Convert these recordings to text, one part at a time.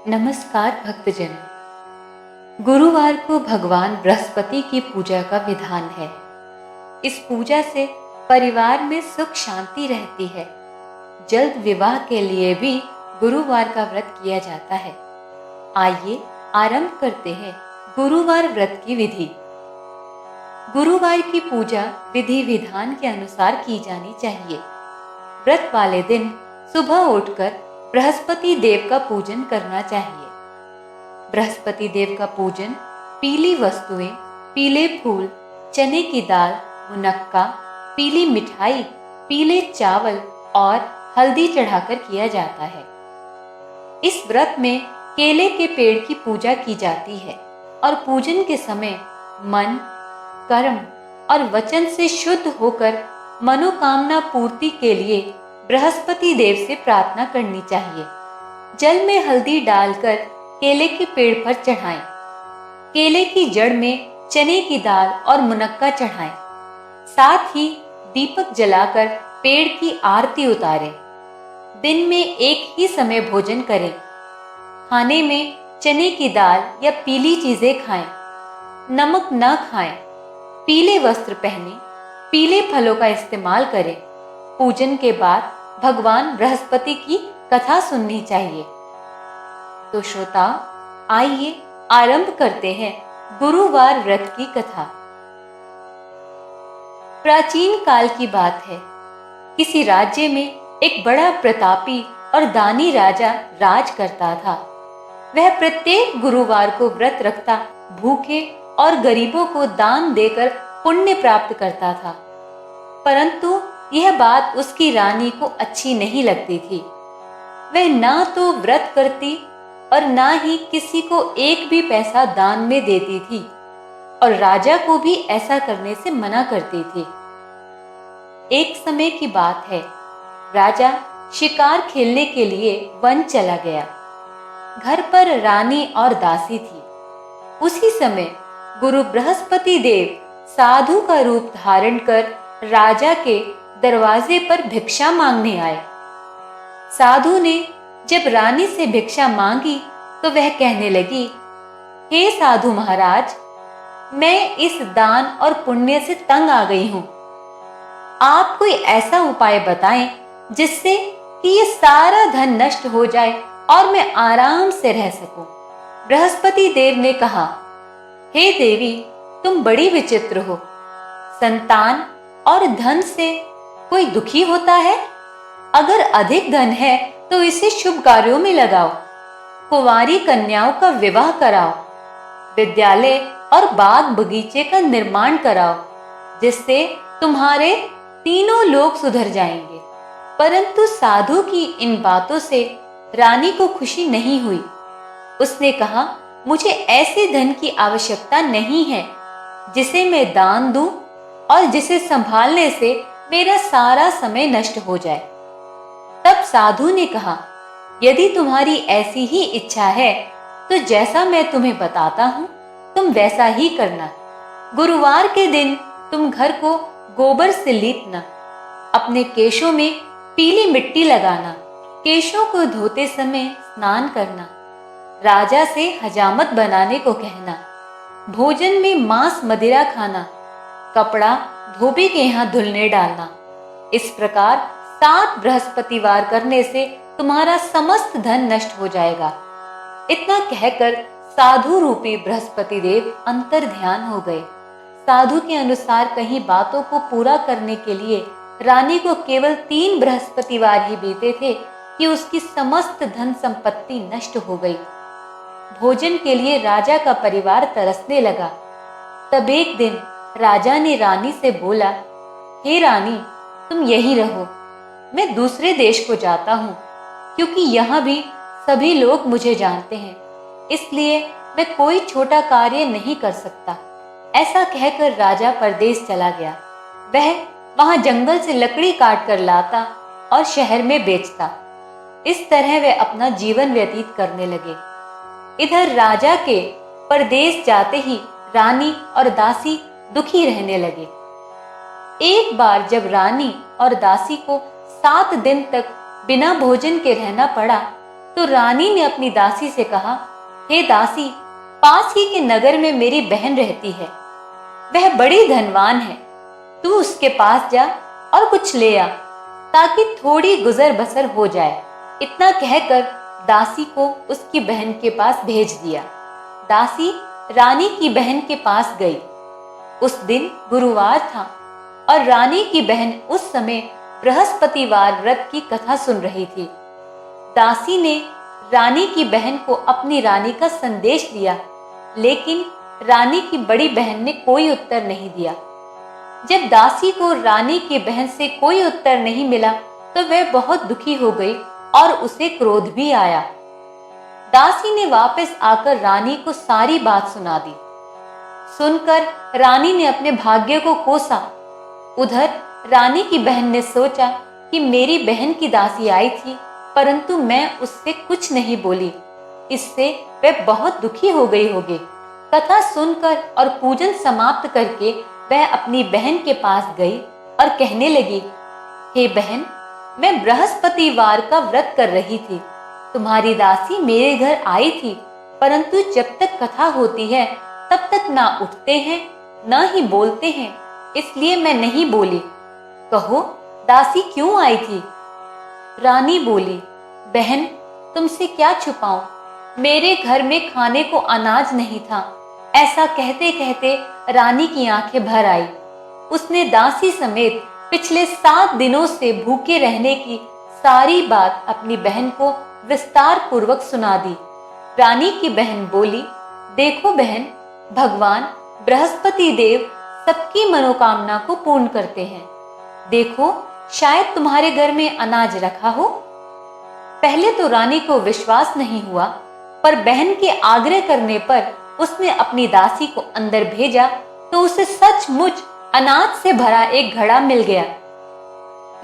नमस्कार भक्तजन। गुरुवार को भगवान बृहस्पति की पूजा का विधान है। इस पूजा से परिवार में सुख शांति रहती है। जल्द विवाह के लिए भी गुरुवार का व्रत किया जाता है। आइए आरंभ करते हैं गुरुवार व्रत की विधि। गुरुवार की पूजा विधि विधान के अनुसार की जानी चाहिए। व्रत वाले दिन सुबह उठकर बृहस्पति देव का पूजन करना चाहिए। बृहस्पति देव का पूजन पीली वस्तुएं, पीले फूल, चने की दाल, मुनक्का, पीली मिठाई, पीले चावल और हल्दी चढ़ाकर किया जाता है। इस व्रत में केले के पेड़ की पूजा की जाती है और पूजन के समय मन, कर्म और वचन से शुद्ध होकर मनोकामना पूर्ति के लिए बृहस्पति देव से प्रार्थना करनी चाहिए। जल में हल्दी डालकर केले के पेड़ पर चढ़ाएं। केले की जड़ में चने की दाल और मुनक्का चढ़ाएं। साथ ही दीपक जलाकर पेड़ की आरती उतारें। दिन में एक ही समय भोजन करें। खाने में चने की दाल या पीली चीजें खाएं। नमक न खाएं। पीले वस्त्र पहनें। पीले फलों का इस्तेमाल करें। पूजन के बाद भगवान बृहस्पति की कथा सुननी चाहिए। तो श्रोताओ, आइए आरंभ करते हैं गुरुवार व्रत की कथा। प्राचीन काल की बात है। किसी राज्य में एक बड़ा प्रतापी और दानी राजा राज करता था। वह प्रत्येक गुरुवार को व्रत रखता, भूखे और गरीबों को दान देकर पुण्य प्राप्त करता था। परंतु यह बात उसकी रानी को अच्छी नहीं लगती थी। वह ना तो व्रत करती और ना ही किसी को एक भी पैसा दान में देती थी और राजा को भी ऐसा करने से मना करती थी। एक समय की बात है। राजा शिकार खेलने के लिए वन चला गया। घर पर रानी और दासी थी। उसी समय गुरु बृहस्पति देव साधु का रूप धारण कर राजा के दरवाजे पर भिक्षा मांगने आए। साधु ने जब रानी से भिक्षा मांगी तो वह कहने लगी, हे साधु महाराज, मैं इस दान और पुण्य से तंग आ गई हूं। आप कोई ऐसा उपाय बताएं जिससे कि ये सारा धन नष्ट हो जाए और मैं आराम से रह सकूं। बृहस्पति देव ने कहा, हे देवी, तुम बड़ी विचित्र हो। संतान और धन से कोई दुखी होता है? अगर अधिक धन है तो इसे शुभ कार्यों में लगाओ। कुंवारी कन्याओं का विवाह कराओ। विद्यालय और बाग बगीचे का निर्माण कराओ, जिससे तुम्हारे तीनों लोग सुधर जाएंगे। परंतु साधु की इन बातों से रानी को खुशी नहीं हुई। उसने कहा, मुझे ऐसे धन की आवश्यकता नहीं है जिसे मैं दान दूं और जिसे संभालने से मेरा सारा समय नष्ट हो जाए। तब साधु ने कहा, यदि तुम्हारी ऐसी ही इच्छा है तो जैसा मैं तुम्हें बताता हूँ तुम वैसा ही करना। गुरुवार के दिन तुम घर को गोबर से लीपना। अपने केशों में पीली मिट्टी लगाना। केशों को धोते समय स्नान करना। राजा से हजामत बनाने को कहना। भोजन में मांस मदिरा खाना। कपड़ा धोबी के यहाँ धुलने डालना। इस प्रकार 7 बृहस्पतिवार करने से तुम्हारा समस्त धन नष्ट हो जाएगा। इतना कहकर साधु रूपी बृहस्पति देव अंतर ध्यान हो गए। साधु के अनुसार कहीं बातों को पूरा करने के लिए रानी को केवल 3 बृहस्पतिवार ही बीते थे कि उसकी समस्त धन संपत्ति नष्ट हो गई। भोजन के लिए राजा का परिवार तरसने लगा। तब एक दिन राजा ने रानी से बोला, हे रानी, तुम यहीं रहो। मैं दूसरे देश को जाता हूँ, क्योंकि यहाँ भी सभी लोग मुझे जानते हैं, इसलिए मैं कोई छोटा कार्य नहीं कर सकता। ऐसा कहकर राजा परदेश चला गया। वह वहां जंगल से लकड़ी काट कर लाता और शहर में बेचता। इस तरह वे अपना जीवन व्यतीत करने लगे। इधर राजा के परदेश जाते ही रानी और दासी दुखी रहने लगे। एक बार जब रानी और दासी को 7 दिन तक बिना भोजन के रहना पड़ा तो रानी ने अपनी दासी से कहा, हे दासी, पास ही के नगर में मेरी बहन रहती है, वह बड़ी धनवान है, तू उसके पास जा और कुछ ले आ, ताकि थोड़ी गुजर बसर हो जाए। इतना कहकर दासी को उसकी बहन के पास भेज दिया। दासी रानी की बहन के पास गई। उस दिन गुरुवार था और रानी की बहन उस समय बृहस्पतिवार व्रत की कथा सुन रही थी। दासी ने रानी की बहन को अपनी रानी का संदेश दिया, लेकिन रानी की बड़ी बहन ने कोई उत्तर नहीं दिया। जब दासी को रानी की बहन से कोई उत्तर नहीं मिला तो वह बहुत दुखी हो गई और उसे क्रोध भी आया। दासी ने वापस आकर रानी को सारी बात सुना दी। सुनकर रानी ने अपने भाग्य को कोसा। उधर रानी की बहन ने सोचा कि मेरी बहन की दासी आई थी, परंतु मैं उससे कुछ नहीं बोली, इससे वह बहुत दुखी हो गई होगी। कथा सुनकर और पूजन समाप्त करके वह अपनी बहन के पास गई और कहने लगी, हे बहन, मैं बृहस्पतिवार का व्रत कर रही थी। तुम्हारी दासी मेरे घर आई थी, परंतु जब तक कथा होती है तब तक ना उठते हैं ना ही बोलते हैं, इसलिए मैं नहीं बोली। कहो, दासी क्यों आई थी? रानी बोली, बहन, तुमसे क्या छुपाऊं, मेरे घर में खाने को अनाज नहीं था। ऐसा कहते कहते रानी की आंखें भर आई। उसने दासी समेत पिछले 7 दिनों से भूखे रहने की सारी बात अपनी बहन को विस्तार पूर्वक सुना दी। रानी की बहन बोली, देखो बहन, भगवान बृहस्पति देव सबकी मनोकामना को पूर्ण करते हैं। देखो, शायद तुम्हारे घर में अनाज रखा हो। पहले तो रानी को विश्वास नहीं हुआ, पर बहन के आग्रह करने पर उसने अपनी दासी को अंदर भेजा तो उसे सचमुच अनाज से भरा एक घड़ा मिल गया।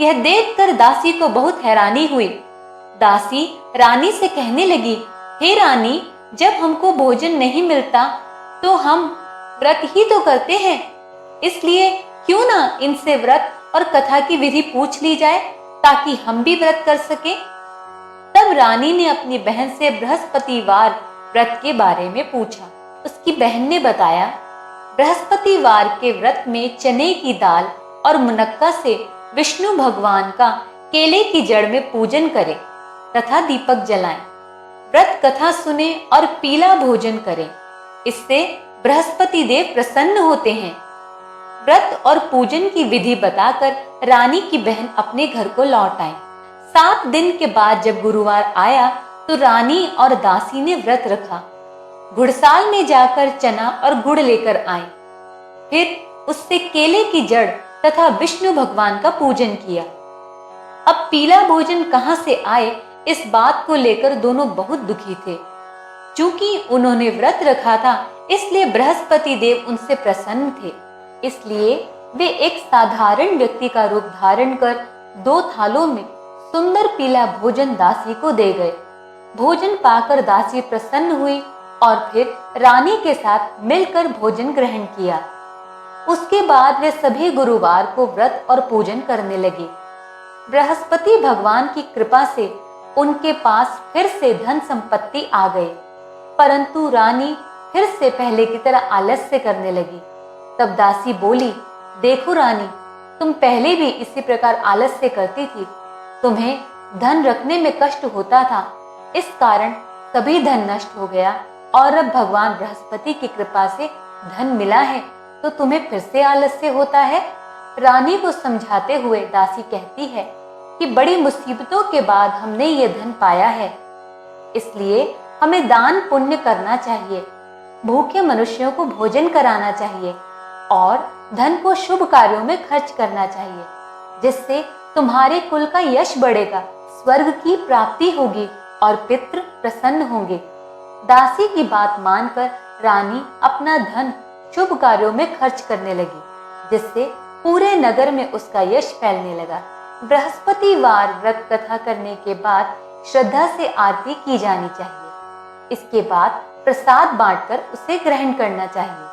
यह देखकर दासी को बहुत हैरानी हुई। दासी रानी से कहने लगी, हे रानी, जब हमको भोजन नहीं मिलता तो हम व्रत ही तो करते हैं, इसलिए क्यों ना इनसे व्रत और कथा की विधि पूछ ली जाए ताकि हम भी व्रत कर सके। तब रानी ने अपनी बहन से बृहस्पतिवार व्रत के बारे में पूछा। उसकी बहन ने बताया, बृहस्पतिवार के व्रत में चने की दाल और मुनक्का से विष्णु भगवान का केले की जड़ में पूजन करें तथा दीपक जलाएं, व्रत कथा सुने और पीला भोजन करें, इससे बृहस्पति देव प्रसन्न होते हैं। व्रत और पूजन की विधि बताकर रानी की बहन अपने घर को लौट आई। 7 दिन के बाद जब गुरुवार आया तो रानी और दासी ने व्रत रखा। घुड़साल में जाकर चना और गुड़ लेकर आए, फिर उससे केले की जड़ तथा विष्णु भगवान का पूजन किया। अब पीला भोजन कहां से आए, इस बात को लेकर दोनों बहुत दुखी थे। चूंकि उन्होंने व्रत रखा था, इसलिए बृहस्पति देव उनसे प्रसन्न थे, इसलिए वे एक साधारण व्यक्ति का रूप धारण कर 2 थालों में सुंदर पीला भोजन दासी को दे गए। भोजन पाकर दासी प्रसन्न हुई और फिर रानी के साथ मिलकर भोजन ग्रहण किया। उसके बाद वे सभी गुरुवार को व्रत और पूजन करने लगे। बृहस्पति भगवान की कृपा से उनके पास फिर से धन संपत्ति आ गई, परंतु रानी फिर से पहले की तरह आलस्य करने लगी। तब दासी बोली, देखो रानी, तुम पहले भी इसी प्रकार आलस्य करती थी, तुम्हें धन रखने में कष्ट होता था, इस कारण सभी धन नष्ट हो गया और अब भगवान बृहस्पति की कृपा से धन मिला है तो तुम्हें फिर से आलस्य होता है। रानी को समझाते हुए दासी कहती है कि बड़ी मुसीबतों के बाद हमने ये धन पाया है, इसलिए हमें दान पुण्य करना चाहिए, भूखे मनुष्यों को भोजन कराना चाहिए और धन को शुभ कार्यों में खर्च करना चाहिए, जिससे तुम्हारे कुल का यश बढ़ेगा, स्वर्ग की प्राप्ति होगी और पितृ प्रसन्न होंगे। दासी की बात मानकर रानी अपना धन शुभ कार्यों में खर्च करने लगी, जिससे पूरे नगर में उसका यश फैलने लगा। बृहस्पतिवार व्रत कथा करने के बाद श्रद्धा से आरती की जानी चाहिए। इसके बाद प्रसाद बांटकर उसे ग्रहण करना चाहिए।